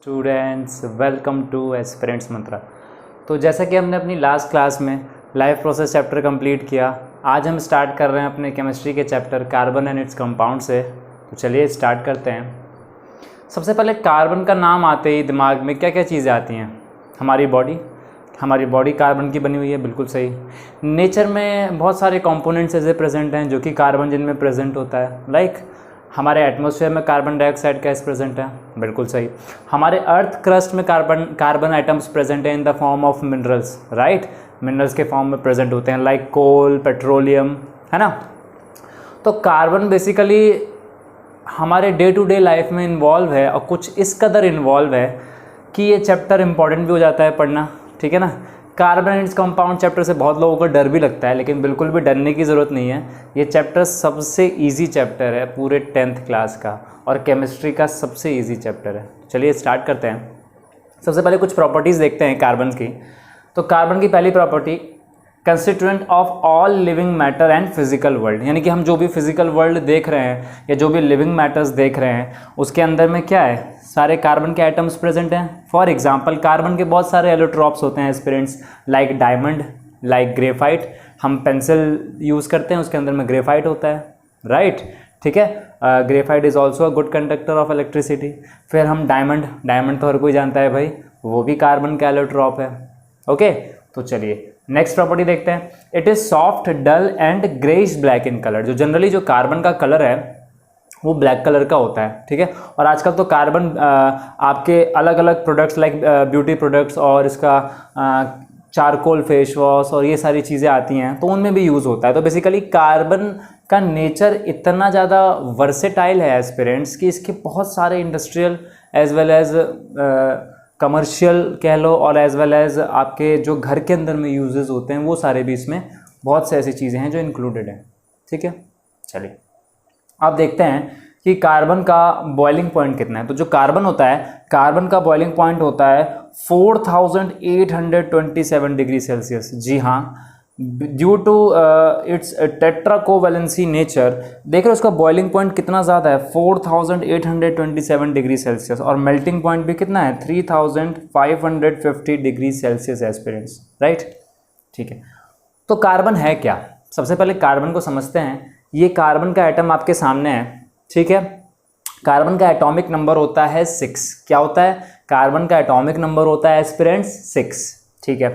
Students welcome two aspirants मंत्रा। तो जैसा कि हमने अपनी लास्ट क्लास में लाइफ प्रोसेस चैप्टर कंप्लीट किया, आज हम स्टार्ट कर रहे हैं अपने केमिस्ट्री के chapter carbon and its compound से। तो चलिए स्टार्ट करते हैं। सबसे पहले कार्बन का नाम आते ही दिमाग में क्या क्या चीज़ें आती हैं? हमारी बॉडी कार्बन की बनी हुई है, बिल्कुल सही। नेचर में बहुत सारे कंपोनेंट्स ऐसे प्रेजेंट हैं जो कि कार्बन जिनमें प्रेजेंट होता है। लाइक हमारे एटमॉस्फेयर में कार्बन डाइऑक्साइड गैस प्रेजेंट है, बिल्कुल सही। हमारे अर्थ क्रस्ट में कार्बन आइटम्स प्रेजेंट हैं in the form of minerals, right. Minerals के फॉर्म में प्रेजेंट होते हैं लाइक कोल, पेट्रोलियम, है ना। तो कार्बन बेसिकली हमारे डे टू डे लाइफ में इन्वॉल्व है और कुछ इस कदर इन्वॉल्व है कि ये चैप्टर इंपॉर्टेंट भी हो जाता है पढ़ना, ठीक है ना। Carbon and its compound chapter से बहुत लोगों को डर भी लगता है, लेकिन बिल्कुल भी डरने की ज़रूरत नहीं है। ये चैप्टर सबसे इजी चैप्टर है पूरे 10th क्लास का और केमिस्ट्री का सबसे इजी चैप्टर है। चलिए स्टार्ट करते हैं। सबसे पहले कुछ प्रॉपर्टीज़ देखते हैं कार्बन की। तो कार्बन की पहली property, constituent of all living matter and physical world, यानी कि हम जो भी फिजिकल वर्ल्ड देख रहे हैं या जो भी लिविंग मैटर्स देख रहे हैं उसके अंदर में क्या है, सारे कार्बन के आइटम्स प्रेजेंट हैं। फॉर एग्जांपल कार्बन के बहुत सारे एलोट्रॉप्स होते हैं aspirants, like diamond, like graphite. हम पेंसिल यूज़ करते हैं, उसके अंदर में ग्रेफाइट होता है, राइट, ठीक है। Graphite is also a good conductor of electricity. फिर हम डायमंड तो हर कोई जानता है भाई, वो भी कार्बन का एलोट्रॉप है। ओके, तो चलिए नेक्स्ट प्रॉपर्टी देखते हैं। It is soft, dull and greyish black in colour. जो जनरली जो कार्बन का कलर है वो ब्लैक कलर का होता है, ठीक है। और आजकल तो कार्बन आपके अलग अलग प्रोडक्ट्स लाइक ब्यूटी प्रोडक्ट्स और इसका चारकोल फेस वॉश और ये सारी चीज़ें आती हैं, तो उनमें भी यूज़ होता है। तो बेसिकली कार्बन का नेचर इतना ज़्यादा वर्सेटाइल है एस्पिरेंट्स कि इसके बहुत सारे industrial as well as commercial कह लो और एज वेल एज आपके जो घर के अंदर में यूजेस होते हैं वो सारे भी इसमें बहुत से ऐसी चीज़ें हैं जो इंक्लूडेड हैं, ठीक है। चलिए अब देखते हैं कि कार्बन का बॉइलिंग पॉइंट कितना है। तो जो कार्बन होता है, कार्बन का बॉइलिंग पॉइंट होता है 4827 डिग्री सेल्सियस। जी हाँ, due to its tetracovalency nature, देख रहे हो उसका बॉइलिंग पॉइंट कितना ज़्यादा है, 4827 डिग्री सेल्सियस। और मेल्टिंग पॉइंट भी कितना है, 3550 डिग्री सेल्सियस एस्पिरेंट्स, राइट, ठीक है। तो कार्बन है क्या? सबसे पहले कार्बन को समझते हैं। ये कार्बन का एटम आपके सामने है, ठीक है। कार्बन का एटॉमिक नंबर होता है 6। क्या होता है? कार्बन का एटॉमिक नंबर होता है एस्पिरेंट्स 6, ठीक है।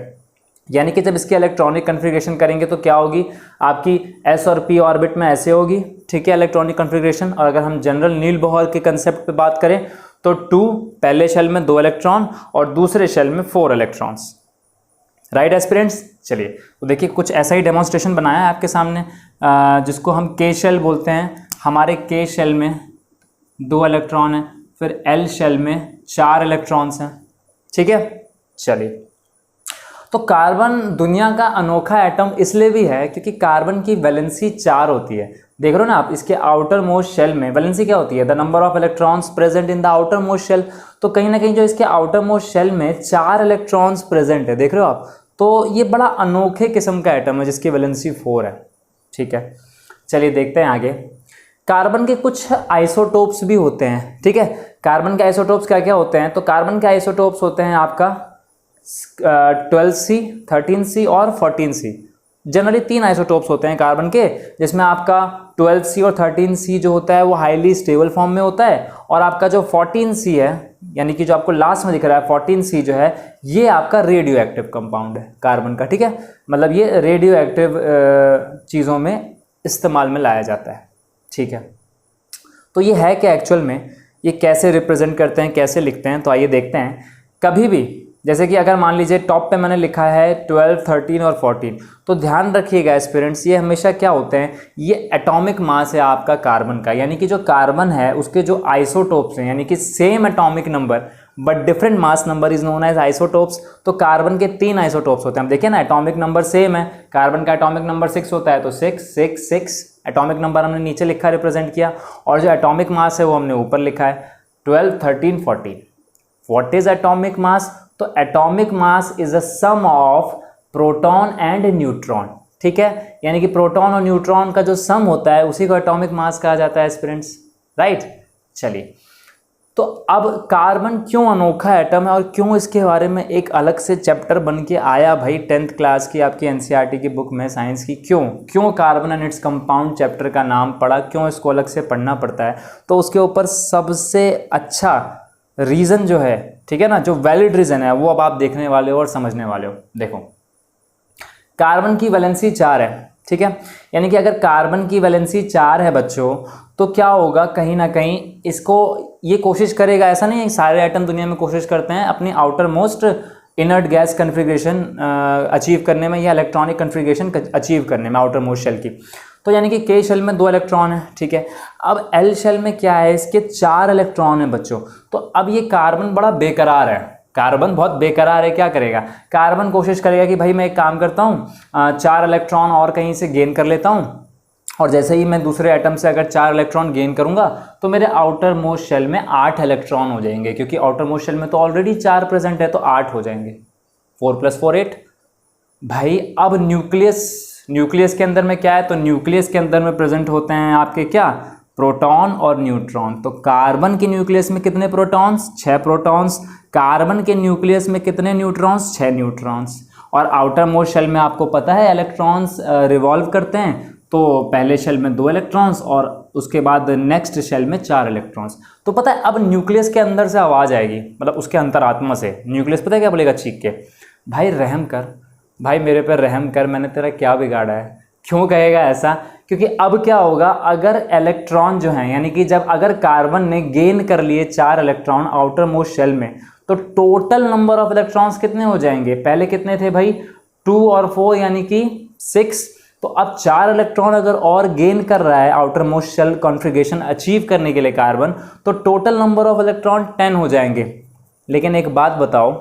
यानी कि जब इसकी इलेक्ट्रॉनिक कन्फिग्रेशन करेंगे तो क्या होगी, आपकी s और p ऑर्बिट में ऐसे होगी, ठीक है, इलेक्ट्रॉनिक कन्फिग्रेशन। और अगर हम जनरल नील बोहर के कंसेप्ट पे बात करें तो 2 पहले शेल में 2 इलेक्ट्रॉन और दूसरे शेल में 4 इलेक्ट्रॉन्स, राइट एस्पिरेंट्स। चलिए तो देखिए कुछ ऐसा ही डेमोन्स्ट्रेशन बनाया है आपके सामने, जिसको हम के शेल बोलते हैं। हमारे के शेल में 2 इलेक्ट्रॉन हैं, फिर एल शेल में 4 इलेक्ट्रॉन्स हैं, ठीक है। चलिए तो कार्बन दुनिया का अनोखा एटम इसलिए भी है क्योंकि कार्बन की वैलेंसी 4 होती है। देख रहे हो ना आप, इसके आउटर मोस्ट शेल में वैलेंसी क्या होती है, the number of electrons present in the outermost shell. तो कहीं ना कहीं जो इसके आउटर मोस्ट शेल में 4 इलेक्ट्रॉन्स प्रेजेंट है, देख रहे हो आप। तो ये बड़ा अनोखे किस्म का एटम है जिसकी वैलेंसी 4 है, ठीक है। चलिए देखते हैं आगे। कार्बन के कुछ आइसोटोप्स भी होते हैं, ठीक है। कार्बन के आइसोटोप्स क्या क्या होते हैं? तो कार्बन के आइसोटोप्स होते हैं आपका 12C, 13C और 14C। जनरली 3 आइसोटोप्स होते हैं कार्बन के, जिसमें आपका 12C और 13C जो होता है वो हाईली स्टेबल फॉर्म में होता है, और आपका जो 14C है, यानी कि जो आपको लास्ट में दिख रहा है 14C जो है, ये आपका रेडियो एक्टिव कंपाउंड है कार्बन का, ठीक है। मतलब ये रेडियो एक्टिव चीज़ों में इस्तेमाल में लाया जाता है, ठीक है। तो ये है क्या एक्चुअल में, ये कैसे रिप्रेजेंट करते हैं, कैसे लिखते हैं, तो आइए देखते हैं। कभी भी जैसे कि अगर मान लीजिए टॉप पे मैंने लिखा है 12, 13 और 14, तो ध्यान रखिएगा एस्पिरेंट्स, ये हमेशा क्या होते हैं, ये एटॉमिक मास है आपका कार्बन का। यानी कि जो कार्बन है उसके जो आइसोटोप्स हैं, यानी कि same atomic number but different mass number is known as isotopes. तो कार्बन के 3 आइसोटोप्स होते हैं। हम देखिए ना, एटॉमिक नंबर सेम है, कार्बन का एटॉमिक नंबर 6 होता है, तो 6 6 6 एटॉमिक नंबर हमने नीचे लिखा, रिप्रेजेंट किया, और जो एटॉमिक मास है वो हमने ऊपर लिखा है 12, 13, 14। What is atomic mass? तो atomic mass is a sum of proton and neutron, ठीक है। यानी कि प्रोटॉन और न्यूट्रॉन का जो सम होता है उसी को एटॉमिक मास कहा जाता है एस्पिरेंट्स, राइट। चलिए तो अब कार्बन क्यों अनोखा एटम है और क्यों इसके बारे में एक अलग से चैप्टर बन के आया भाई 10th क्लास की आपकी एनसीईआरटी की बुक में साइंस की, क्यों carbon and its compound chapter का नाम पड़ा, क्यों इसको अलग से पढ़ना पड़ता है। तो उसके ऊपर सबसे अच्छा रीज़न जो है, ठीक है ना, जो वैलिड रीज़न है वो अब आप देखने वाले हो और समझने वाले हो। देखो, कार्बन की वैलेंसी 4 है, ठीक है, यानी कि अगर कार्बन की वैलेंसी 4 है बच्चों, तो क्या होगा, कहीं ना कहीं इसको ये कोशिश करेगा, ऐसा नहीं है सारे एटम दुनिया में कोशिश करते हैं अपनी outer most inert gas configuration achieve करने में या इलेक्ट्रॉनिक कन्फिग्रेशन अचीव करने में आउटर मोस्ट शेल की। तो यानी कि के शेल में 2 इलेक्ट्रॉन है, ठीक है। अब एल शेल में क्या है, इसके 4 इलेक्ट्रॉन है बच्चों। तो अब ये कार्बन बड़ा बेकरार है, कार्बन बहुत बेकरार है। क्या करेगा, कार्बन कोशिश करेगा कि भाई मैं एक काम करता हूँ, 4 इलेक्ट्रॉन और कहीं से गेन कर लेता हूँ, और जैसे ही मैं दूसरे एटम से अगर 4 इलेक्ट्रॉन गेन करूंगा तो मेरे आउटर मोस्ट शेल में 8 इलेक्ट्रॉन हो जाएंगे, क्योंकि आउटर मोस्ट शेल में तो ऑलरेडी 4 प्रेजेंट है, तो 8 हो जाएंगे, 4 + 4 8। भाई अब न्यूक्लियस के अंदर में क्या है, तो न्यूक्लियस के अंदर में प्रेजेंट होते हैं आपके क्या, प्रोटॉन और न्यूट्रॉन। तो कार्बन के न्यूक्लियस में कितने प्रोटॉन्स, 6 प्रोटॉन्स। कार्बन के न्यूक्लियस में कितने न्यूट्रॉन्स, 6 न्यूट्रॉन्स। और आउटर मोस्ट शेल में आपको पता है इलेक्ट्रॉन्स रिवॉल्व करते हैं, तो पहले शेल में 2 इलेक्ट्रॉन्स और उसके बाद नेक्स्ट शेल में 4 इलेक्ट्रॉन्स। तो पता है अब न्यूक्लियस के अंदर से आवाज़ आएगी, मतलब उसके अंतरात्मा से न्यूक्लियस पता है क्या बोलेगा, चीख के, भाई रहम कर, भाई मेरे पर रहम कर, मैंने तेरा क्या बिगाड़ा है। क्यों कहेगा ऐसा, क्योंकि अब क्या होगा, अगर इलेक्ट्रॉन जो हैं, यानी कि जब अगर कार्बन ने गेन कर लिए 4 इलेक्ट्रॉन आउटर मोस्ट शेल में, तो टोटल नंबर ऑफ इलेक्ट्रॉन्स कितने हो जाएंगे, पहले कितने थे भाई, 2 और 4 यानी कि 6। तो अब 4 इलेक्ट्रॉन अगर और गेन कर रहा है outermost shell configuration achieve करने के लिए कार्बन, तो टोटल नंबर ऑफ इलेक्ट्रॉन 10 हो जाएंगे। लेकिन एक बात बताओ,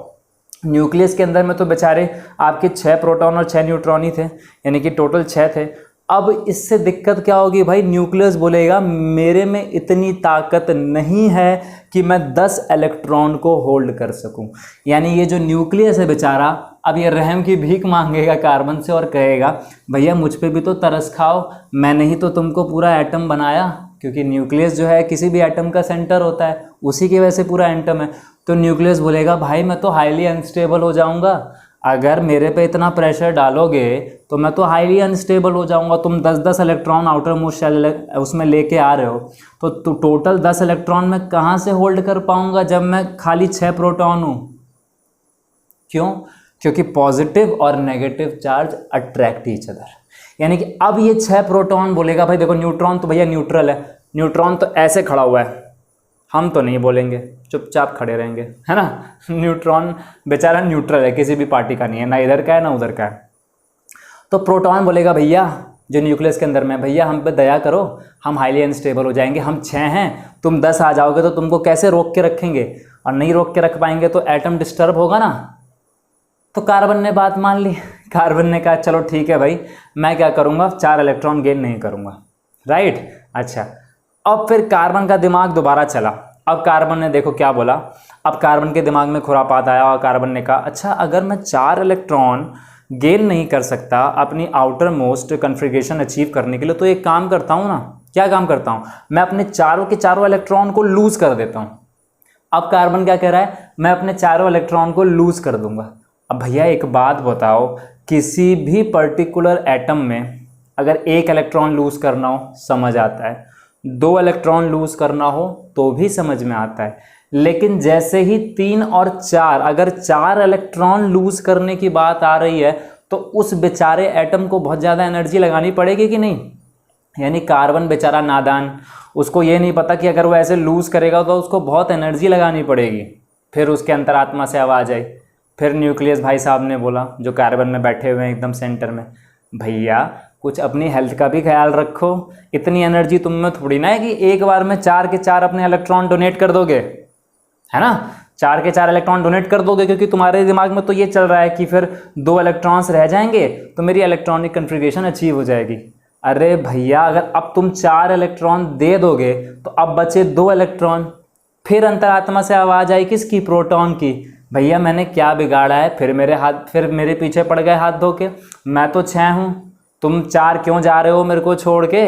न्यूक्लियस के अंदर में तो बेचारे आपके 6 प्रोटॉन और 6 न्यूट्रॉन ही थे, यानी कि टोटल 6 थे। अब इससे दिक्कत क्या होगी भाई, न्यूक्लियस बोलेगा मेरे में इतनी ताकत नहीं है कि मैं 10 इलेक्ट्रॉन को होल्ड कर सकूं। यानी ये जो न्यूक्लियस है बेचारा, अब ये रहम की भीख मांगेगा कार्बन से और कहेगा भैया मुझ पे भी तो तरस खाओ, मैंने ही तो तुमको पूरा एटम बनाया, क्योंकि न्यूक्लियस जो है किसी भी एटम का सेंटर होता है, उसी की वजह से पूरा एटम है। तो न्यूक्लियस बोलेगा भाई मैं तो हाईली अनस्टेबल हो जाऊंगा, अगर मेरे पे इतना प्रेशर डालोगे तो मैं तो हाईली अनस्टेबल हो जाऊंगा। तुम 10-10 इलेक्ट्रॉन आउटर मोस्ट शेल उसमें लेके आ रहे हो, तो टोटल 10 इलेक्ट्रॉन मैं कहाँ से होल्ड कर पाऊंगा जब मैं खाली 6 प्रोटॉन हूँ। क्यों, क्योंकि पॉजिटिव और negative charge attract each other. यानी कि अब ये 6 प्रोटॉन बोलेगा भाई देखो न्यूट्रॉन तो भैया न्यूट्रल है, न्यूट्रॉन तो ऐसे खड़ा हुआ है, हम तो नहीं बोलेंगे, चुपचाप खड़े रहेंगे, है ना। न्यूट्रॉन बेचारा न्यूट्रल है, किसी भी पार्टी का नहीं है, ना इधर का है ना उधर का है। तो प्रोटॉन बोलेगा भैया जो न्यूक्लियस के अंदर में, भैया हम पे दया करो, हम हाईली अनस्टेबल हो जाएंगे, हम 6 हैं, तुम 10 आ जाओगे तो तुमको कैसे रोक के रखेंगे, और नहीं रोक के रख पाएंगे तो एटम डिस्टर्ब होगा ना। तो कार्बन ने बात मान ली, कार्बन ने कहा चलो ठीक है भाई, मैं क्या करूँगा, 4 इलेक्ट्रॉन गेन नहीं करूँगा, राइट। अच्छा, अब फिर कार्बन का दिमाग दोबारा चला। अब कार्बन ने देखो क्या बोला, अब कार्बन के दिमाग में खुरापात आया और कार्बन ने कहा अच्छा अगर मैं 4 इलेक्ट्रॉन गेन नहीं कर सकता अपनी आउटर मोस्ट कन्फिग्रेशन अचीव करने के लिए, तो एक काम करता हूँ ना, क्या काम करता हूँ, मैं अपने चारों के चारों इलेक्ट्रॉन को लूज कर देता हूँ। अब कार्बन क्या कह रहा है, मैं अपने चारों इलेक्ट्रॉन को लूज कर दूंगा। अब भैया एक बात बताओ, किसी भी पर्टिकुलर एटम में अगर 1 इलेक्ट्रॉन लूज करना हो समझ आता है, 2 इलेक्ट्रॉन लूज करना हो तो भी समझ में आता है, लेकिन जैसे ही 3 और 4, अगर 4 इलेक्ट्रॉन लूज करने की बात आ रही है तो उस बेचारे एटम को बहुत ज़्यादा एनर्जी लगानी पड़ेगी कि नहीं। यानी कार्बन बेचारा नादान, उसको ये नहीं पता कि अगर वो ऐसे लूज करेगा तो उसको बहुत एनर्जी लगानी पड़ेगी। फिर उसके अंतरात्मा से आवाज़ आई, फिर न्यूक्लियस भाई साहब ने बोला जो कार्बन में बैठे हुए हैं एकदम सेंटर में, भैया कुछ अपनी हेल्थ का भी ख्याल रखो, इतनी एनर्जी तुम में थोड़ी ना है कि एक बार में 4 के 4 अपने इलेक्ट्रॉन डोनेट कर दोगे, है ना। 4 के 4 इलेक्ट्रॉन डोनेट कर दोगे क्योंकि तुम्हारे दिमाग में तो ये चल रहा है कि फिर 2 इलेक्ट्रॉन्स रह जाएंगे तो मेरी इलेक्ट्रॉनिक कन्फिग्रेशन अचीव हो जाएगी। अरे भैया अगर अब तुम 4 इलेक्ट्रॉन दे दोगे तो अब बचे 2 इलेक्ट्रॉन। फिर अंतरात्मा से आवाज़ आई किसकी, प्रोटॉन की, भैया मैंने क्या बिगाड़ा है, फिर मेरे पीछे पड़ गए हाथ धो के, मैं तो 6 हूँ, तुम 4 क्यों जा रहे हो मेरे को छोड़ के।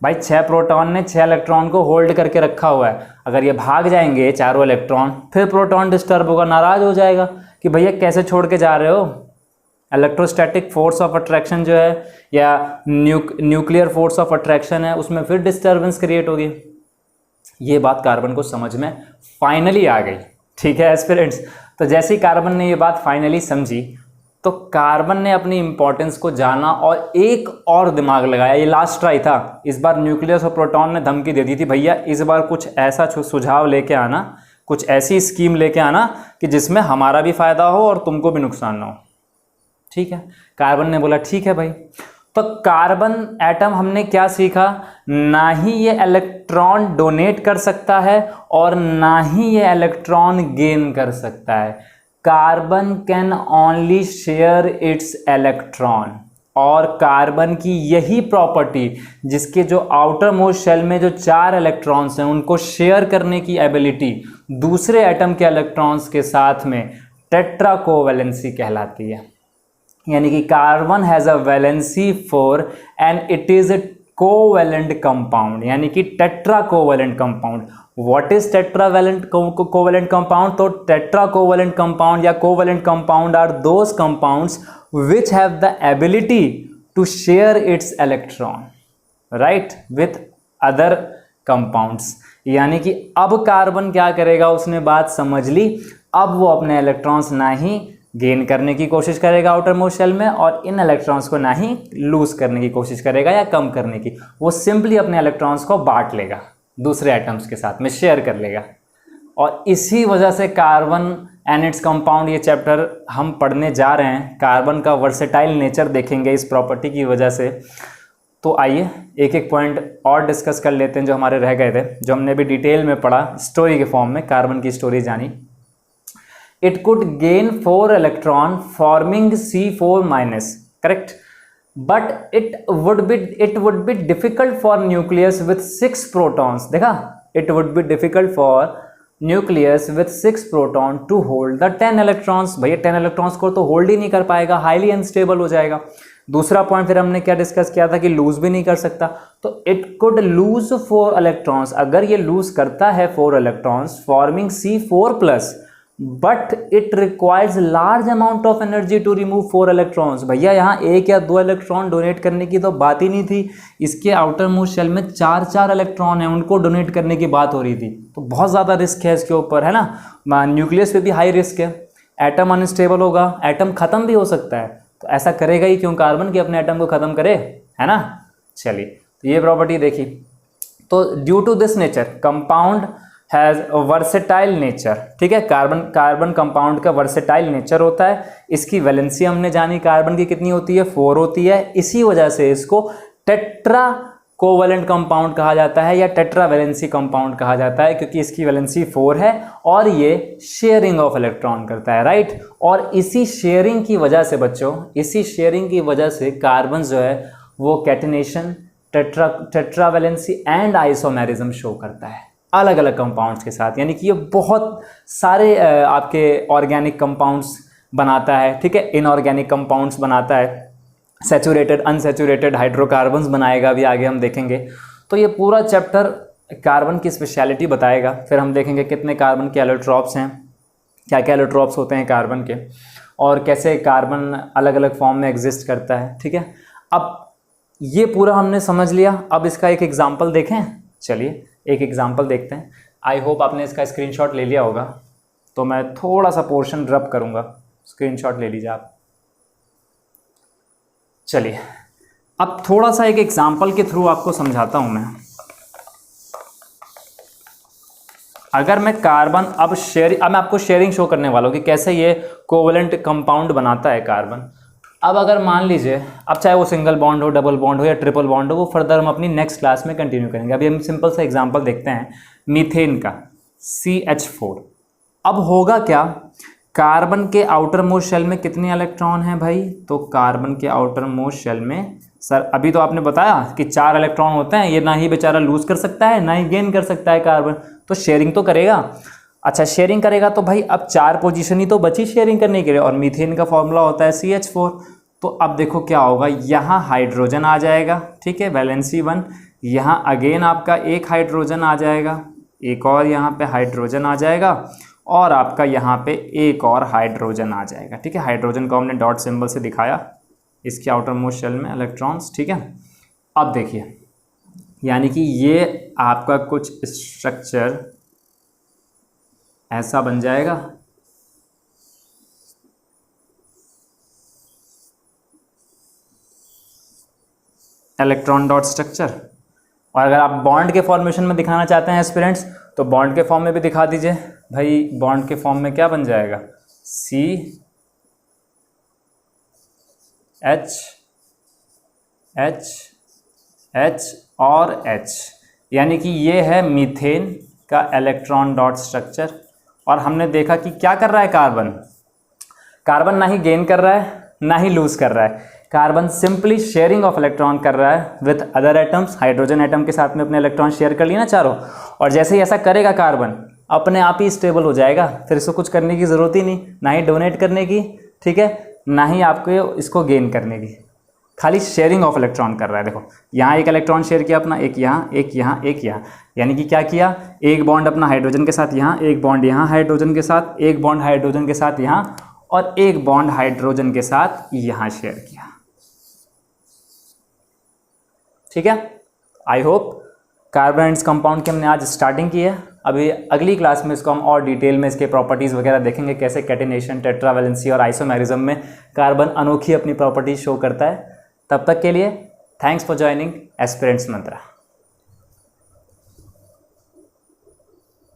भाई 6 प्रोटॉन ने 6 इलेक्ट्रॉन को होल्ड करके रखा हुआ है, अगर ये भाग जाएंगे चारों इलेक्ट्रॉन फिर प्रोटॉन डिस्टर्ब होगा, नाराज हो जाएगा कि भैया कैसे छोड़ के जा रहे हो। इलेक्ट्रोस्टैटिक फोर्स ऑफ अट्रैक्शन जो है या न्यूक्लियर फोर्स ऑफ अट्रैक्शन है उसमें फिर डिस्टर्बेंस क्रिएट होगी। ये बात कार्बन को समझ में फाइनली आ गई, ठीक है एस्पिरेंट्स। तो जैसे ही कार्बन ने ये बात फाइनली समझी तो कार्बन ने अपनी इंपॉर्टेंस को जाना और एक और दिमाग लगाया। ये लास्ट ट्राई था, इस बार न्यूक्लियस और प्रोटॉन ने धमकी दे दी थी, भैया इस बार कुछ ऐसा सुझाव लेके आना, कुछ ऐसी स्कीम लेके आना कि जिसमें हमारा भी फायदा हो और तुमको भी नुकसान ना हो। ठीक है, कार्बन ने बोला ठीक है भाई। तो कार्बन एटम हमने क्या सीखा, ना ही ये इलेक्ट्रॉन डोनेट कर सकता है और ना ही ये इलेक्ट्रॉन गेन कर सकता है। Carbon can only share its electron, और कार्बन की यही प्रॉपर्टी, जिसके जो आउटर मोस्ट शेल में जो 4 इलेक्ट्रॉन्स हैं उनको शेयर करने की एबिलिटी दूसरे एटम के इलेक्ट्रॉन्स के साथ में टेट्रा कोवैलेंसी कहलाती है। यानी कि carbon has a valency 4 and it is a covalent compound, यानी कि tetra covalent compound. What is tetra covalent compound? तो टेट्रा कोवैलेंट कंपाउंड या covalent compound are those compounds which have the ability to share its electron right with other compounds। यानी कि अब carbon क्या करेगा, उसने बात समझ ली, अब वो अपने इलेक्ट्रॉन्स ना ही गेन करने की कोशिश करेगा आउटर मोस्ट शेल में और इन इलेक्ट्रॉन्स को ना ही लूज करने की कोशिश करेगा या कम करने की, वो सिंपली अपने इलेक्ट्रॉन्स को बांट लेगा, दूसरे एटम्स के साथ में शेयर कर लेगा। और इसी वजह से कार्बन एंड इट्स कंपाउंड ये चैप्टर हम पढ़ने जा रहे हैं। कार्बन का वर्सेटाइल नेचर देखेंगे इस प्रॉपर्टी की वजह से। तो आइए एक एक पॉइंट और डिस्कस कर लेते हैं जो हमारे रह गए थे, जो हमने भी डिटेल में पढ़ा स्टोरी के फॉर्म में, कार्बन की स्टोरी जानी। It could gain 4 electron forming C4-, correct, but it would be difficult for nucleus with 6 protons. देखा, it would be difficult for nucleus with 6 proton to hold the 10 electrons. भैया 10 electrons को तो hold ही नहीं कर पाएगा, highly unstable हो जाएगा। दूसरा पॉइंट फिर हमने क्या डिस्कस किया था कि लूज भी नहीं कर सकता। तो इट कुड लूज 4 इलेक्ट्रॉन्स, अगर ये लूज करता है 4 electrons forming C4+, but it requires large amount of energy to remove 4 electrons. भैया यहाँ 1 या 2 इलेक्ट्रॉन डोनेट करने की तो बात ही नहीं थी, इसके आउटर मोस्ट शेल में 4 इलेक्ट्रॉन हैं, उनको डोनेट करने की बात हो रही थी। तो बहुत ज़्यादा रिस्क है इसके ऊपर, है ना। न्यूक्लियस पे भी हाई रिस्क है, एटम अनस्टेबल होगा, एटम ख़त्म भी हो सकता है। तो ऐसा करेगा ही क्यों कार्बन कि अपने एटम को ख़त्म करे, है ना। चलिए, तो ये प्रॉपर्टी देखी। तो due to this nature compound has versatile nature, ठीक है। कार्बन कंपाउंड का वर्सेटाइल नेचर होता है। इसकी वैलेंसी हमने जानी कार्बन की कितनी होती है, 4 होती है। इसी वजह से इसको टेट्रा कोवैलेंट कंपाउंड कहा जाता है या टेट्रा वैलेंसी कंपाउंड कहा जाता है, क्योंकि इसकी वैलेंसी 4 है और ये शेयरिंग ऑफ इलेक्ट्रॉन करता है, राइट। और इसी शेयरिंग की वजह से बच्चों, इसी शेयरिंग की वजह से कार्बन जो है वो catenation, tetra valency and isomerism show करता है अलग अलग कंपाउंड्स के साथ। यानी कि ये बहुत सारे आपके ऑर्गेनिक कंपाउंड्स बनाता है, ठीक है, इनऑर्गेनिक कंपाउंड्स बनाता है, सैचुरेटेड अनसैचुरेटेड हाइड्रोकार्बन्स बनाएगा, भी आगे हम देखेंगे। तो ये पूरा चैप्टर कार्बन की स्पेशलिटी बताएगा। फिर हम देखेंगे कितने कार्बन के एलोट्रॉप्स हैं, क्या क्या एलोट्रॉप्स होते हैं कार्बन के, और कैसे कार्बन अलग अलग फॉर्म में एग्जिस्ट करता है, ठीक है। अब ये पूरा हमने समझ लिया, अब इसका एक एग्जाम्पल देखें। चलिए एक एग्जाम्पल देखते हैं। आई होप आपने इसका स्क्रीनशॉट ले लिया होगा, तो मैं थोड़ा सा पोर्शन रब करूँगा, स्क्रीनशॉट ले लीजिए आप। चलिए अब थोड़ा सा एक एग्जाम्पल के थ्रू आपको समझाता हूँ मैं। अगर मैं कार्बन अब मैं आपको शेयरिंग शो करने वाला हूँ कि कैसे ये कोवैलेंट कंपाउंड बनाता है कार्बन। अब अगर मान लीजिए, अब चाहे वो सिंगल बॉन्ड हो, डबल बॉन्ड हो या ट्रिपल बॉन्ड हो, वो फर्दर हम अपनी नेक्स्ट क्लास में कंटिन्यू करेंगे। अभी हम सिंपल सा एग्जांपल देखते हैं मीथेन का, CH4। अब होगा क्या, कार्बन के आउटर मोस्ट शेल में कितने इलेक्ट्रॉन हैं भाई? तो कार्बन के आउटर मोस्ट शेल में, सर अभी तो आपने बताया कि 4 इलेक्ट्रॉन होते हैं, ये ना ही बेचारा लूज कर सकता है ना ही गेन कर सकता है कार्बन, तो शेयरिंग तो करेगा। अच्छा, शेयरिंग करेगा तो भाई अब 4 पोजीशन ही तो बची शेयरिंग करने के लिए, और मीथेन का फॉर्मूला होता है CH4। तो अब देखो क्या होगा, यहाँ हाइड्रोजन आ जाएगा, ठीक है, वैलेंसी 1, यहाँ अगेन आपका एक हाइड्रोजन आ जाएगा, एक और यहाँ पे हाइड्रोजन आ जाएगा, और आपका यहाँ पे एक और हाइड्रोजन आ जाएगा। ठीक है, हाइड्रोजन को हमने डॉट सिंबल से दिखाया इसके आउटर मोस्ट शेल में इलेक्ट्रॉन्स। ठीक है, अब देखिए यानी कि ये आपका कुछ स्ट्रक्चर ऐसा बन जाएगा। Electron dot structure. और अगर आप बॉन्ड के फॉर्मेशन में दिखाना चाहते हैं एस्पिरेंट्स तो बॉन्ड के फॉर्म में भी दिखा दीजिए भाई। बॉन्ड के फॉर्म में क्या बन जाएगा, सी एच एच एच और एच, यानी कि ये है मीथेन का इलेक्ट्रॉन डॉट स्ट्रक्चर। और हमने देखा कि क्या कर रहा है कार्बन, कार्बन ना ही गेन कर रहा है ना ही लूज कर रहा है, carbon simply sharing of electron कर रहा है with other atoms. Hydrogen atom के साथ में अपने इलेक्ट्रॉन शेयर कर लिया ना चारों, और जैसे ही ऐसा करेगा कार्बन अपने आप ही स्टेबल हो जाएगा, फिर इसको कुछ करने की ज़रूरत ही नहीं, ना ही डोनेट करने की, ठीक है, ना ही आपको इसको गेन करने की, खाली शेयरिंग ऑफ इलेक्ट्रॉन कर रहा है। देखो यहाँ एक इलेक्ट्रॉन शेयर किया अपना, एक यहाँ एक यहाँ एक यहाँ, यानी कि क्या किया, एक बॉन्ड अपना हाइड्रोजन के साथ यहाँ, एक बॉन्ड यहाँ हाइड्रोजन के साथ, एक बॉन्ड हाइड्रोजन के साथ यहाँ, और एक बॉन्ड हाइड्रोजन के साथ यहाँ शेयर किया। ठीक है, I hope carbon and compound की हमने आज स्टार्टिंग की है। अभी अगली क्लास में इसको हम और डिटेल में इसके प्रॉपर्टीज़ वगैरह देखेंगे, कैसे कैटिनेशन, टेट्रावैलेंसी और आइसोमेरिज्म में कार्बन अनोखी अपनी प्रॉपर्टीज शो करता है। तब तक के लिए thanks for joining aspirants Mantra.